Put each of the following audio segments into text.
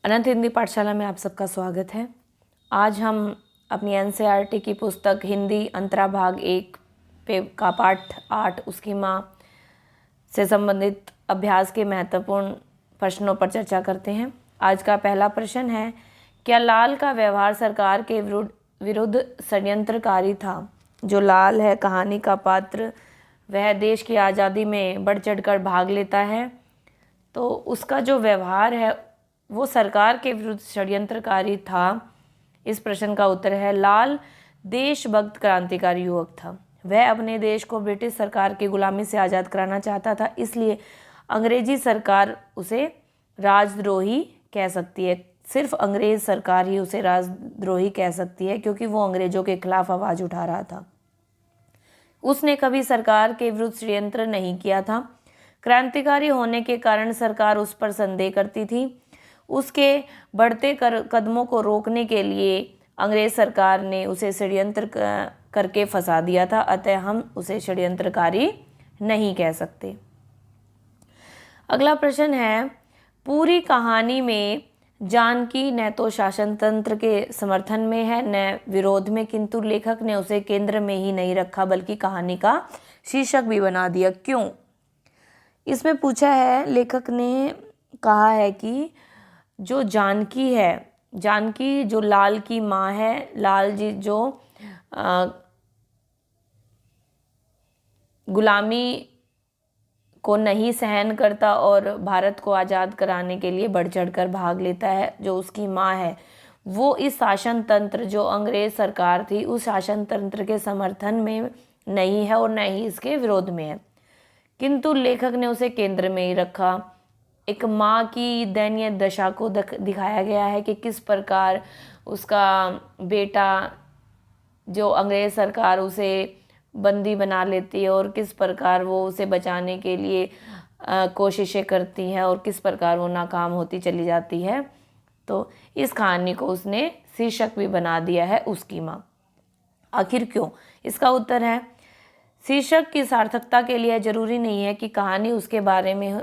अनंत हिंदी पाठशाला में आप सबका स्वागत है। आज हम अपनी एनसीईआरटी की पुस्तक हिंदी अंतरा भाग 1 पे का पाठ 8 उसकी माँ से संबंधित अभ्यास के महत्वपूर्ण प्रश्नों पर चर्चा करते हैं। आज का पहला प्रश्न है, क्या लाल का व्यवहार सरकार के विरुद्ध षड्यंत्रकारी था? जो लाल है कहानी का पात्र, वह देश की आज़ादी में बढ़ चढ़कर भाग लेता है, तो उसका जो व्यवहार है वो सरकार के विरुद्ध षड्यंत्रकारी था। इस प्रश्न का उत्तर है लाल देशभक्त क्रांतिकारी युवक था। वह अपने देश को ब्रिटिश सरकार की गुलामी से आज़ाद कराना चाहता था, इसलिए अंग्रेजी सरकार उसे राजद्रोही कह सकती है। सिर्फ अंग्रेज सरकार ही उसे राजद्रोही कह सकती है, क्योंकि वो अंग्रेजों के खिलाफ आवाज़ उठा रहा था। उसने कभी सरकार के विरुद्ध षड्यंत्र नहीं किया था। क्रांतिकारी होने के कारण सरकार उस पर संदेह करती थी। उसके बढ़ते कदमों को रोकने के लिए अंग्रेज सरकार ने उसे षड्यंत्र करके फंसा दिया था, अतः हम उसे षड्यंत्रकारी नहीं कह सकते। अगला प्रश्न है, पूरी कहानी में जानकी न तो शासन तंत्र के समर्थन में है न विरोध में, किंतु लेखक ने उसे केंद्र में ही नहीं रखा बल्कि कहानी का शीर्षक भी बना दिया। क्यों? इसमें पूछा है, लेखक ने कहा है कि जो जानकी है, जानकी जो लाल की माँ है, लाल जी जो गुलामी को नहीं सहन करता और भारत को आज़ाद कराने के लिए बढ़ चढ़कर भाग लेता है, जो उसकी माँ है, वो इस शासन तंत्र जो अंग्रेज सरकार थी उस शासन तंत्र के समर्थन में नहीं है और न ही इसके विरोध में है, किंतु लेखक ने उसे केंद्र में ही रखा। एक माँ की दयनीय दशा को दिखाया गया है कि किस प्रकार उसका बेटा, जो अंग्रेज सरकार उसे बंदी बना लेती है और किस प्रकार वो उसे बचाने के लिए कोशिशें करती हैं और किस प्रकार वो नाकाम होती चली जाती है। तो इस कहानी को उसने शीर्षक भी बना दिया है उसकी माँ। आखिर क्यों? इसका उत्तर है, शीर्षक की सार्थकता के लिए जरूरी नहीं है कि कहानी उसके बारे में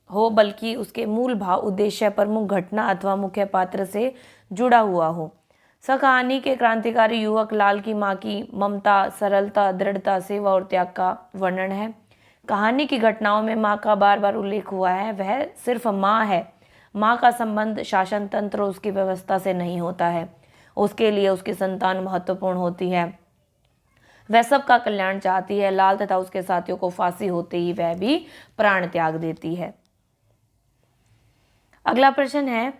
हो, बल्कि उसके मूल भाव, उद्देश्य, प्रमुख घटना अथवा मुख्य पात्र से जुड़ा हुआ हो। कहानी के क्रांतिकारी युवक लाल की माँ की ममता, सरलता, दृढ़ता, सेवा और त्याग का वर्णन है। कहानी की घटनाओं में माँ का बार बार उल्लेख हुआ है। वह सिर्फ माँ है। माँ का संबंध शासन तंत्र और उसकी व्यवस्था से नहीं होता है, उसके लिए उसकी संतान महत्वपूर्ण होती है। वह सबका कल्याण चाहती है। लाल तथा उसके साथियों को फांसी होते ही वह भी प्राण त्याग देती है। अगला प्रश्न है,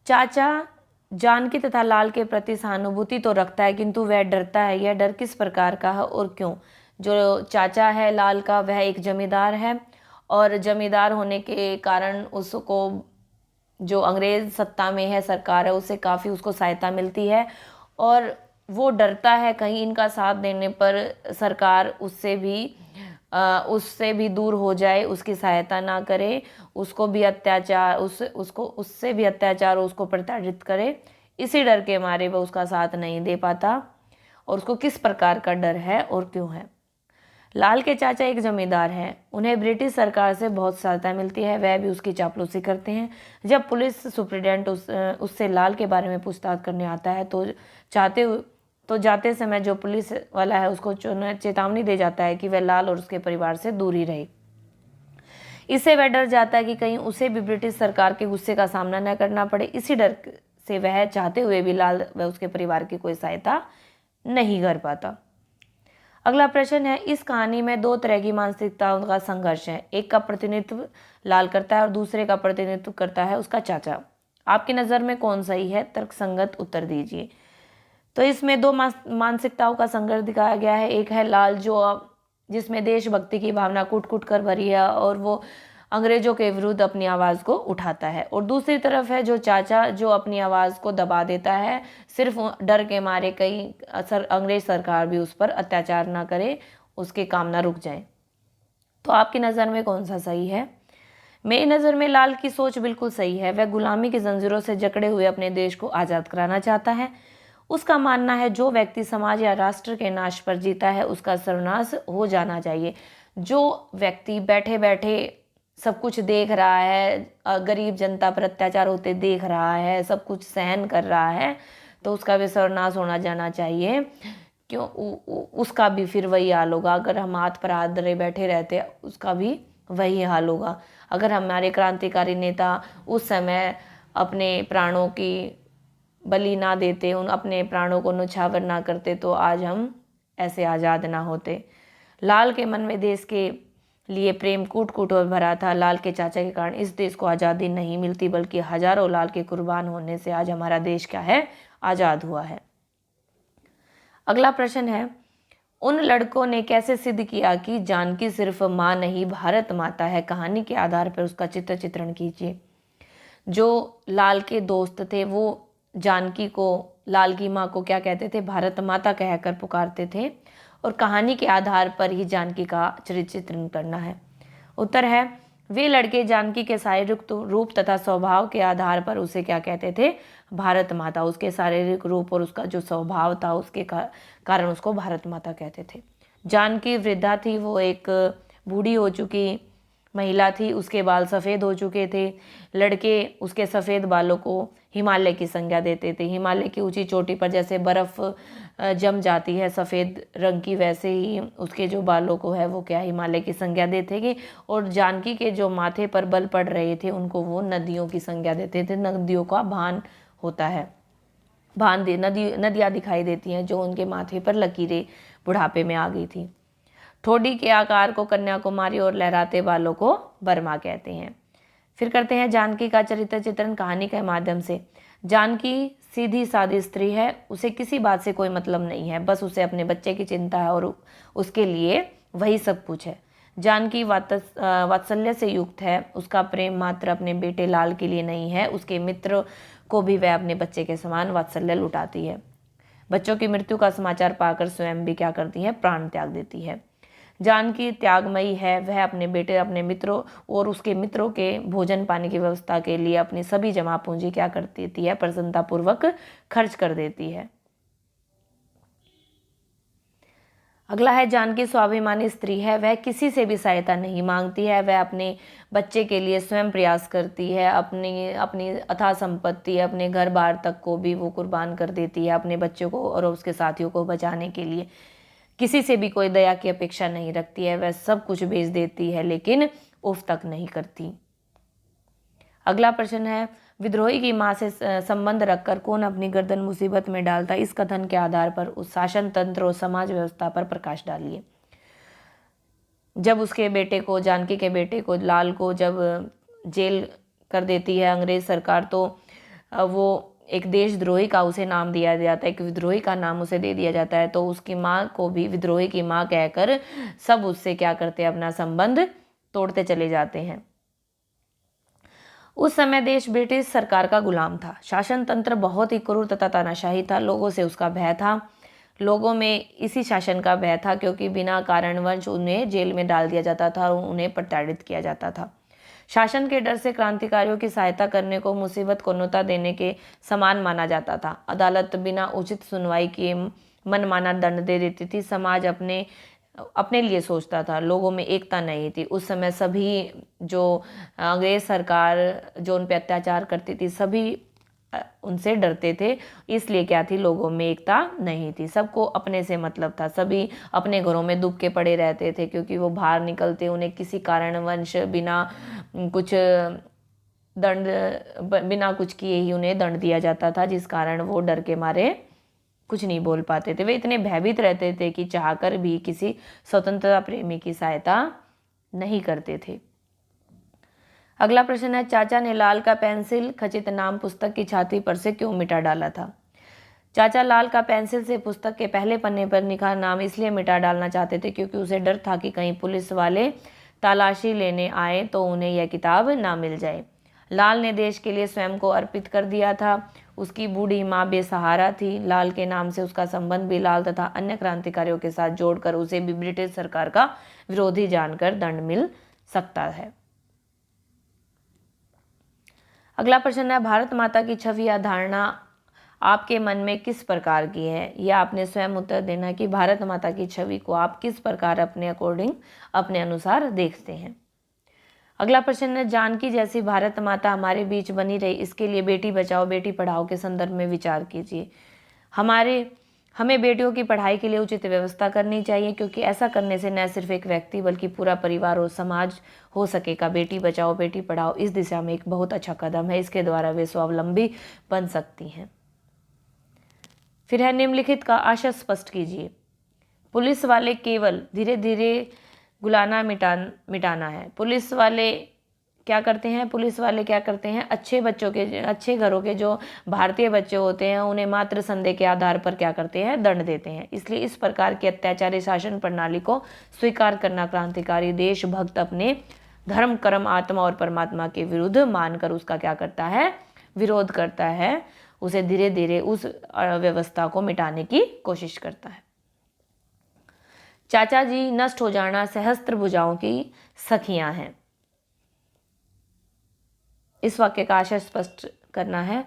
चाचा जानकी तथा लाल के प्रति सहानुभूति तो रखता है, किंतु वह डरता है। यह डर किस प्रकार का है और क्यों? जो चाचा है लाल का, वह एक जमींदार है और जमींदार होने के कारण उसको जो अंग्रेज सत्ता में है सरकार है, उससे काफ़ी उसको सहायता मिलती है और वो डरता है कहीं इनका साथ देने पर सरकार उससे भी दूर हो जाए, उसकी सहायता ना करे, उसको भी अत्याचार उससे भी अत्याचार उसको प्रताड़ित करे। इसी डर के मारे वह उसका साथ नहीं दे पाता। और उसको किस प्रकार का डर है और क्यों है? लाल के चाचा एक जमींदार हैं। उन्हें ब्रिटिश सरकार से बहुत सहायता मिलती है। वह भी उसकी चापलूसी करते हैं। जब पुलिस सुप्रिटेंडेंट उससे लाल के बारे में पूछताछ करने आता है तो जाते समय जो पुलिस वाला है उसको चेतावनी दे जाता है कि वह लाल और उसके परिवार से दूर ही रहे। इससे वह डर जाता है कि कहीं उसे भी ब्रिटिश सरकार के गुस्से का सामना न करना पड़े। इसी डर से वह चाहते हुए भी लाल व उसके परिवार की कोई सहायता नहीं कर पाता। अगला प्रश्न है, इस कहानी में दो तरह की मानसिकताओं का संघर्ष है। एक का प्रतिनिधित्व लाल करता है और दूसरे का प्रतिनिधित्व करता है उसका चाचा। आपकी नज़र में कौन सही है? तर्कसंगत उत्तर दीजिए। तो इसमें दो मानसिकताओं का संघर्ष दिखाया गया है। एक है लाल जिसमें देशभक्ति की भावना कूट कूट कर भरी है और वो अंग्रेजों के विरुद्ध अपनी आवाज़ को उठाता है, और दूसरी तरफ है जो चाचा जो अपनी आवाज़ को दबा देता है, सिर्फ डर के मारे कहीं अंग्रेज सरकार भी उस पर अत्याचार ना करे, उसके काम ना रुक जाए। तो आपकी नज़र में कौन सा सही है? मेरी नज़र में लाल की सोच बिल्कुल सही है। वह गुलामी की जंजीरों से जकड़े हुए अपने देश को आज़ाद कराना चाहता है। उसका मानना है जो व्यक्ति समाज या राष्ट्र के नाश पर जीता है उसका सर्वनाश हो जाना चाहिए। जो व्यक्ति बैठे बैठे सब कुछ देख रहा है, गरीब जनता पर अत्याचार होते देख रहा है, सब कुछ सहन कर रहा है, तो उसका भी सर्वनाश होना जाना चाहिए। क्यों उसका भी फिर वही हाल होगा। अगर हम हाथ पर हाथ धरे बैठे रहते उसका भी वही हाल होगा। अगर हमारे क्रांतिकारी नेता उस समय अपने प्राणों की बलि ना देते, उन अपने प्राणों को न्यौछावर ना करते, तो आज हम ऐसे आज़ाद ना होते। लाल के मन में देश के लिए प्रेम कूट कूट और भरा था। लाल के चाचा के कारण इस देश को आज़ादी नहीं मिलती, बल्कि हजारों लाल के कुर्बान होने से आज हमारा देश क्या है, आज़ाद हुआ है। अगला प्रश्न है, उन लड़कों ने कैसे सिद्ध किया कि जानकी सिर्फ माँ नहीं भारत माता है? कहानी के आधार पर उसका चित्रण कीजिए। जो लाल के दोस्त थे वो जानकी को, लाल की माँ को क्या कहते थे, भारत माता कहकर पुकारते थे, और कहानी के आधार पर ही जानकी का चित्रण करना है। उत्तर है, वे लड़के जानकी के शारीरिक रूप तथा स्वभाव के आधार पर उसे क्या कहते थे, भारत माता। उसके शारीरिक रूप और उसका जो स्वभाव था उसके कारण उसको भारत माता कहते थे। जानकी वृद्धा थी, वो एक बूढ़ी हो चुकी महिला थी, उसके बाल सफ़ेद हो चुके थे। लड़के उसके सफ़ेद बालों को हिमालय की संज्ञा देते थे। हिमालय की ऊंची चोटी पर जैसे बर्फ़ जम जाती है सफ़ेद रंग की, वैसे ही उसके जो बालों को है वो क्या, हिमालय की संज्ञा देते थे। और जानकी के जो माथे पर बल पड़ रहे थे उनको वो नदियों की संज्ञा देते थे। नदियों का भान होता है, भान दे नदियाँ दिखाई देती हैं जो उनके माथे पर लकीरें बुढ़ापे में आ गई थी। ठोड़ी के आकार को कन्याकुमारी और लहराते बालों को बर्मा कहते हैं। फिर करते हैं जानकी का चरित्र चित्रण कहानी के माध्यम से। जानकी सीधी सादी स्त्री है, उसे किसी बात से कोई मतलब नहीं है, बस उसे अपने बच्चे की चिंता है और उसके लिए वही सब कुछ है। जानकी वात्सल्य से युक्त है, उसका प्रेम मात्र अपने बेटे लाल के लिए नहीं है, उसके मित्र को भी वह अपने बच्चे के समान वात्सल्य लुटाती है। बच्चों की मृत्यु का समाचार पाकर स्वयं भी क्या करती है, प्राण त्याग देती है। जानकी त्यागमयी है, वह अपने बेटे, अपने मित्रों और उसके मित्रों के भोजन पानी की व्यवस्था के लिए अपनी सभी जमा पूंजी क्या कर देती है, प्रसन्नतापूर्वक खर्च कर देती है। अगला है, जानकी स्वाभिमानी स्त्री है, वह किसी से भी सहायता नहीं मांगती है, वह अपने बच्चे के लिए स्वयं प्रयास करती है, अपनी अथाह संपत्ति, अपने घर बार तक को भी वो कुर्बान कर देती है अपने बच्चों को और उसके साथियों को बचाने के लिए। किसी से भी कोई दया की अपेक्षा नहीं रखती है, वह सब कुछ बेच देती है लेकिन उफ तक नहीं करती। अगला प्रश्न है, विद्रोही की मां से संबंध रखकर कौन अपनी गर्दन मुसीबत में डालता? इस कथन के आधार पर उस शासन तंत्र और समाज व्यवस्था पर प्रकाश डालिए। जब उसके बेटे को, जानकी के बेटे को, लाल को जब जेल कर देती है अंग्रेज सरकार, तो वो एक देशद्रोही का उसे नाम दिया जाता है, एक विद्रोही का नाम उसे दे दिया जाता है, तो उसकी माँ को भी विद्रोही की माँ कहकर सब उससे क्या करते हैं, अपना संबंध तोड़ते चले जाते हैं। उस समय देश ब्रिटिश सरकार का गुलाम था, शासन तंत्र बहुत ही क्रूर तथा तानाशाही था, लोगों से उसका भय था, लोगों में इसी शासन का भय था क्योंकि बिना कारणवश उन्हें जेल में डाल दिया जाता था और उन्हें प्रताड़ित किया जाता था। शासन के डर से क्रांतिकारियों की सहायता करने को मुसीबत को न्योता देने के समान माना जाता था। अदालत बिना उचित सुनवाई किए मनमाना दंड दे देती थी। समाज अपने लिए सोचता था, लोगों में एकता नहीं थी। उस समय सभी जो अंग्रेज सरकार जो उन पर अत्याचार करती थी, सभी उनसे डरते थे, इसलिए क्या थी, लोगों में एकता नहीं थी, सबको अपने से मतलब था, सभी अपने घरों में दुबके पड़े रहते थे क्योंकि वो बाहर निकलते उन्हें किसी कारणवश बिना कुछ दंड, बिना कुछ किए ही उन्हें दंड दिया जाता था, जिस कारण वो डर के मारे कुछ नहीं बोल पाते थे। वे इतने भयभीत रहते थे कि चाहकर भी किसी स्वतंत्रता प्रेमी की सहायता नहीं करते थे। अगला प्रश्न है, चाचा ने लाल का पेंसिल खचित नाम पुस्तक की छाती पर से क्यों मिटा डाला था? चाचा लाल का पेंसिल से पुस्तक के पहले पन्ने पर लिखा नाम इसलिए मिटा डालना चाहते थे क्योंकि उसे डर था कि कहीं पुलिस वाले तलाशी लेने आए तो उन्हें यह किताब ना मिल जाए। लाल ने देश के लिए स्वयं को अर्पित कर दिया था। उसकी बूढ़ी माँ बेसहारा थी। लाल के नाम से उसका संबंध भी लाल तथा अन्य क्रांतिकारियों के साथ जोड़कर उसे भी ब्रिटिश सरकार का विरोधी जानकर दंड मिल सकता है। अगला प्रश्न है, भारत माता की छवि या धारणा आपके मन में किस प्रकार की है? यह आपने स्वयं उत्तर देना कि भारत माता की छवि को आप किस प्रकार अपने अकॉर्डिंग, अपने अनुसार देखते हैं। अगला प्रश्न है, जानकी जैसी भारत माता हमारे बीच बनी रही, इसके लिए बेटी बचाओ बेटी पढ़ाओ के संदर्भ में विचार कीजिए। हमें बेटियों की पढ़ाई के लिए उचित व्यवस्था करनी चाहिए, क्योंकि ऐसा करने से न सिर्फ एक व्यक्ति बल्कि पूरा परिवार और समाज हो सकेगा। बेटी बचाओ बेटी पढ़ाओ इस दिशा में एक बहुत अच्छा कदम है, इसके द्वारा वे स्वावलंबी बन सकती हैं। फिर है, निम्नलिखित का आशय स्पष्ट कीजिए। पुलिस वाले केवल धीरे धीरे गुलाना मिटाना है। पुलिस वाले क्या करते हैं, अच्छे घरों के जो भारतीय बच्चे होते हैं उन्हें मात्र संदेह के आधार पर क्या करते हैं, दंड देते हैं। इसलिए इस प्रकार की अत्याचारी शासन प्रणाली को स्वीकार करना क्रांतिकारी देशभक्त अपने धर्म कर्म आत्मा और परमात्मा के विरुद्ध मानकर उसका क्या करता है, विरोध करता है, उसे धीरे धीरे उस व्यवस्था को मिटाने की कोशिश करता है। चाचा जी नष्ट हो जाना सहस्त्र भुजाओं की सखियां हैं। इस वाक्य का आशय स्पष्ट करना है।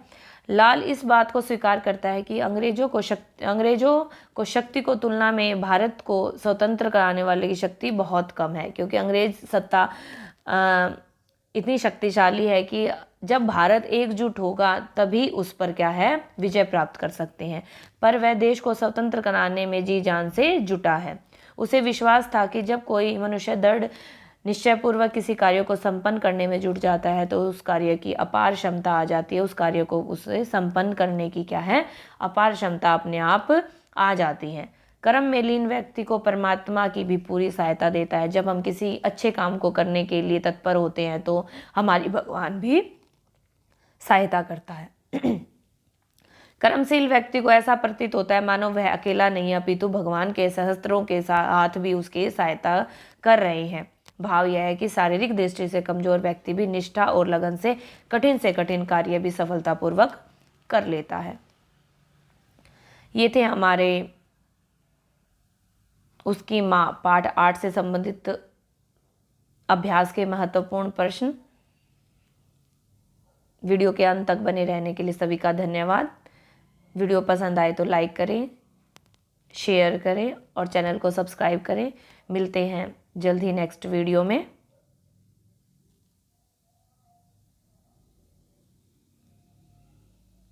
लाल इस बात को स्वीकार करता है कि अंग्रेजों को शक्ति को तुलना में भारत को स्वतंत्र कराने वाले की शक्ति बहुत कम है, क्योंकि अंग्रेज सत्ता इतनी शक्तिशाली है कि जब भारत एकजुट होगा तभी उस पर क्या है, विजय प्राप्त कर सकते हैं। पर वह देश को स्वतंत्र कराने में जी जान से जुटा है। उसे विश्वास था कि जब कोई मनुष्य दृढ़ निश्चयपूर्वक किसी कार्य को संपन्न करने में जुट जाता है तो उस कार्य की अपार क्षमता आ जाती है, उस कार्य को उसे संपन्न करने की क्या है, अपार क्षमता अपने आप आ जाती है। कर्म में लीन व्यक्ति को परमात्मा की भी पूरी सहायता देता है। जब हम किसी अच्छे काम को करने के लिए तत्पर होते हैं तो हमारी भगवान भी सहायता करता है। कर्मशील व्यक्ति को ऐसा प्रतीत होता है मानो वह अकेला नहीं है, अपितु भगवान के सहस्त्रों के हाथ भी उसकी सहायता कर रहे हैं। भाव यह है कि शारीरिक दृष्टि से कमजोर व्यक्ति भी निष्ठा और लगन से कठिन कार्य भी सफलतापूर्वक कर लेता है। ये थे हमारे उसकी माँ पाठ 8 से संबंधित अभ्यास के महत्वपूर्ण प्रश्न। वीडियो के अंत तक बने रहने के लिए सभी का धन्यवाद। वीडियो पसंद आए तो लाइक करें, शेयर करें और चैनल को सब्सक्राइब करें। मिलते हैं जल्द ही नेक्स्ट वीडियो में।